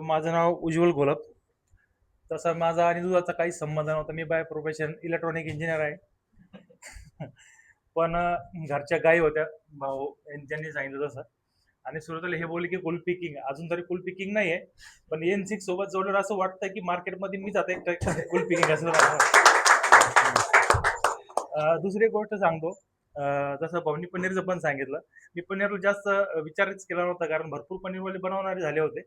माझं नाव उज्ज्वल घोलप. तसा माझा आणि दुधाचा काही संबंध नव्हता. मी बाय प्रोफेशन इलेक्ट्रॉनिक इंजिनियर आहे. पण घरच्या गायी होत्या, भाऊ त्यांनी सांगितलं तसं. आणि सुरुवातीला हे बोलले की कुल पिकिंग, अजून तरी कुल पिकिंग नाहीये, पण N6 सोबत जोडलं असं वाटतं की मार्केटमध्ये मीच आता एक कुल पिकिंग असं दुसरी एक गोष्ट सांगतो. जसं भाऊनी पनीरचं पण सांगितलं. मी पनीरला जास्त विचारच केला नव्हता, कारण भरपूर पनीरवाले बनवणारे झाले होते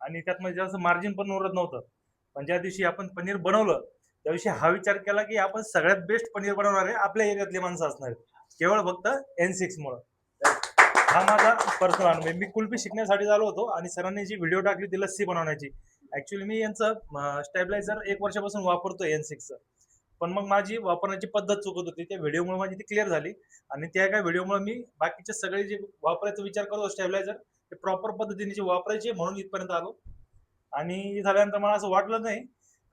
आणि त्यात म्हणजे जास्त मार्जिन पण उरत नव्हतं. पण ज्या दिवशी आपण पनीर बनवलं त्या दिवशी हा विचार केला की आपण सगळ्यात बेस्ट पनीर बनवणारे आपल्या एरियातले माणसं असणार आहेत, केवळ फक्त N6 मुळे. हा माझा पर्सनल अनुभव. मी कुल्फी शिकण्यासाठी आलो होतो आणि सरांनी जी व्हिडिओ टाकली ती लस्सी बनवण्याची. ऍक्च्युली मी यांचं स्टेबलायझर 1 वर्षापासून वापरतोय N6चं. पण मग माझी वापरण्याची पद्धत चुकत होती. त्या व्हिडिओमुळे माझी ती क्लिअर झाली आणि त्या एका व्हिडिओमुळे मी बाकीचे सगळे जे वापरायचा विचार करतो स्टेबलायझर ते प्रॉपर पद्धतीने जे वापरायचे म्हणून इथपर्यंत आलो. आणि झाल्यानंतर मला असं वाटलं नाही.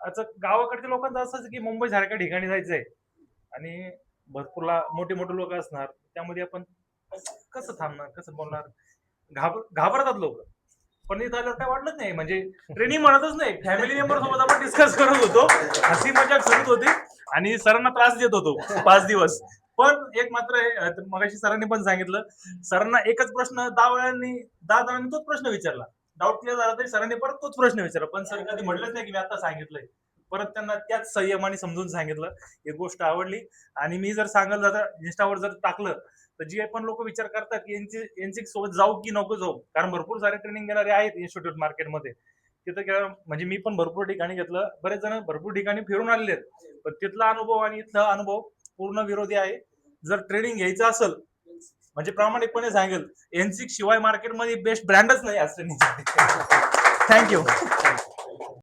आता गावाकडच्या लोकांचं असंच की मुंबई सारख्या ठिकाणी जायचंय आणि भरपूर मोठे मोठे लोक असणार, त्यामध्ये आपण कसं थांबणार, कसं बोलणार, घाबरतात लोक. पण इथं आल्यावर काय वाटलंच नाही, म्हणजे ट्रेनिंग म्हणतच नाही, फॅमिली मेंबर सोबत आपण डिस्कस करत होतो, हसी मजाक सुरू होती आणि सरांना त्रास देत होतो 5 दिवस. पण एक मात्र मगाशी सरांनी पण सांगितलं, सरांना एकच प्रश्न 10 वेळांनी तोच प्रश्न विचारला, डाऊट क्लिअर झाला तरी सरांनी परत तोच प्रश्न विचारला, पण सर कधी म्हटलंच नाही की मी आता सांगितलंय. परत त्यांना त्याच संयमाने समजून सांगितलं. एक गोष्ट आवडली. आणि मी जर सांगायला जाता इंस्टावर जर टाकलं तर जे पण लोक विचार करतात की N6 सोबत जाऊ की नको जाऊ, कारण भरपूर सारे ट्रेनिंग देणारे आहेत इन्स्टिट्यूट मार्केटमध्ये. तिथं म्हणजे मी पण भरपूर ठिकाणी घेतलं, बरेच जण भरपूर ठिकाणी फिरून आलेले आहेत, पण तिथला अनुभव आणि इथला अनुभव पूर्ण विरोधी आहे. जर ट्रेनिंग घ्यायचं असेल म्हणजे प्रामाणिकपणे सांगेल, N6 शिवाय मार्केटमध्ये बेस्ट ब्रँडच नाही आज ट्रेनिंग. थँक्यू.